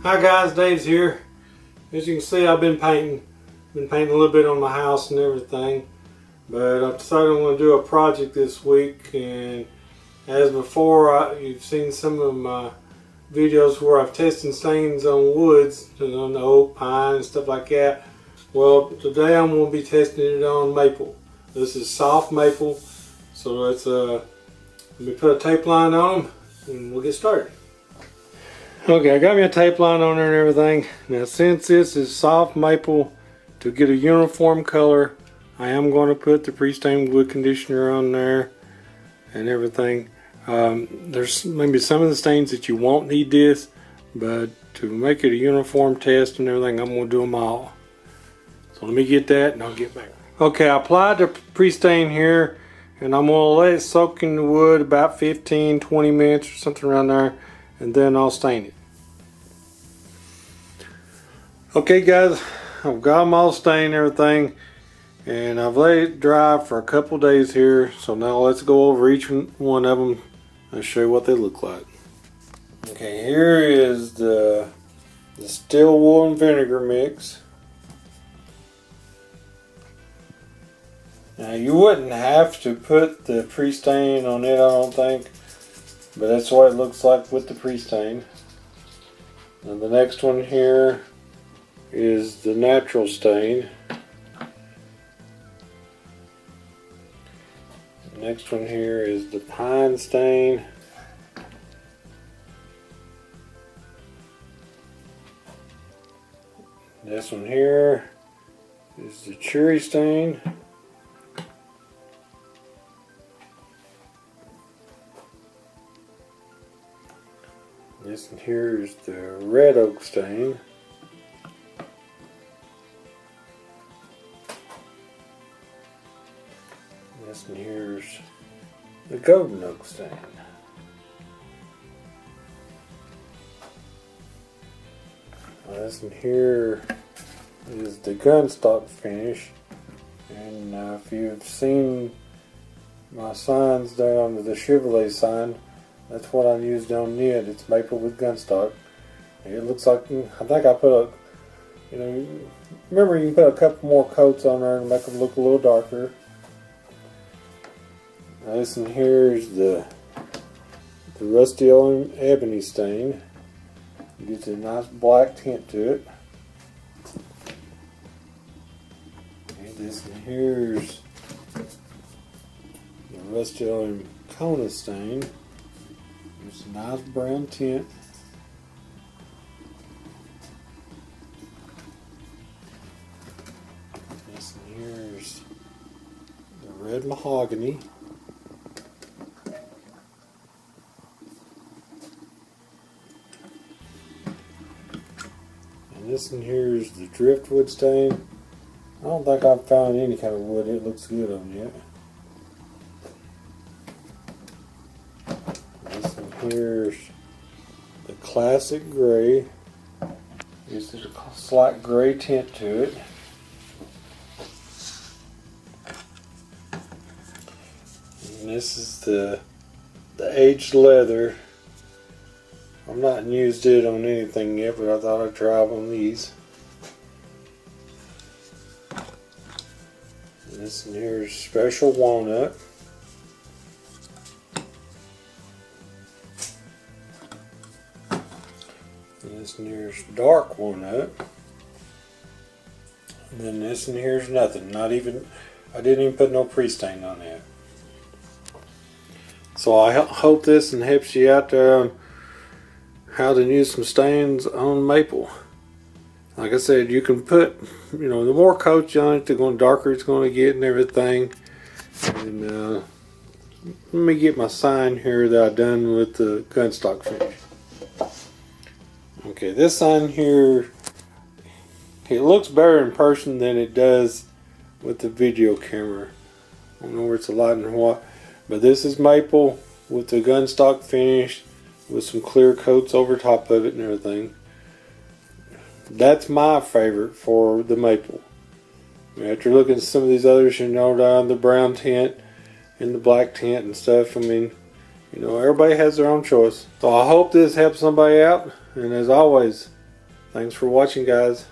Hi guys, Dave's here. As you can see, I've been painting a little bit on my house and everything, but I've decided I'm going to do a project this week. And as before, you've seen some of my videos where I've tested stains on woods, on the oak, pine, and stuff like that. Well, today I'm going to be testing it on maple. This is soft maple, so let's let me put a tape line on them and we'll get started. Okay, I got me a tape line on there and everything. Now, since this is soft maple, to get a uniform color, I am going to put the Prestain wood conditioner on there and everything. There's maybe some of the stains that you won't need this, but to make it a uniform test and everything, I'm going to do them all. So let me get that and I'll get back. Okay, I applied the Prestain here, and I'm going to let it soak in the wood about 15-20 minutes or something around there, and then I'll stain it. Okay guys, I've got them all stained and everything, and I've let it dry for a couple days here. So now let's go over each one of them and show you what they look like. Okay, here is the still wool and vinegar mix. Now you wouldn't have to put the Prestain on it, I don't think, but that's what it looks like with the Prestain. And the next one here is the natural stain. The next one here is the pine stain. This one here is the cherry stain. This one here is the red oak stain. This one here is the golden oak stain. This one here is the gunstock finish. And if you've seen my signs there under the Chevrolet sign, that's what I used on it. It's maple with gunstock. It looks like, I think I put remember you can put a couple more coats on there and make them look a little darker. Now this one here is the rusty old ebony stain. It gives a nice black tint to it. And this one here is the rusty old Kona stain. It's a nice brown tint. This one here is the red mahogany. And this one here is the driftwood stain. I don't think I've found any kind of wood it looks good on yet. Here's the classic gray. There's a slight gray tint to it. And this is the aged leather. I've not used it on anything yet, but I thought I'd try on these. And this one here is special walnut. This one here is dark walnut. And then this one here is nothing. I didn't even put no Prestain on that. So I hope this helps you out there on how to use some stains on maple. Like I said, you can put, the more coats on it, the darker it's going to get and everything. And let me get my sign here that I've done with the gunstock finish. Okay, this sign here, it looks better in person than it does with the video camera. I don't know where it's a light and what, but this is maple with the gunstock finish with some clear coats over top of it and everything. That's my favorite for the maple. After looking at some of these others, down the brown tint and the black tint and stuff, everybody has their own choice. So I hope this helps somebody out. And as always, Thanks for watching, guys.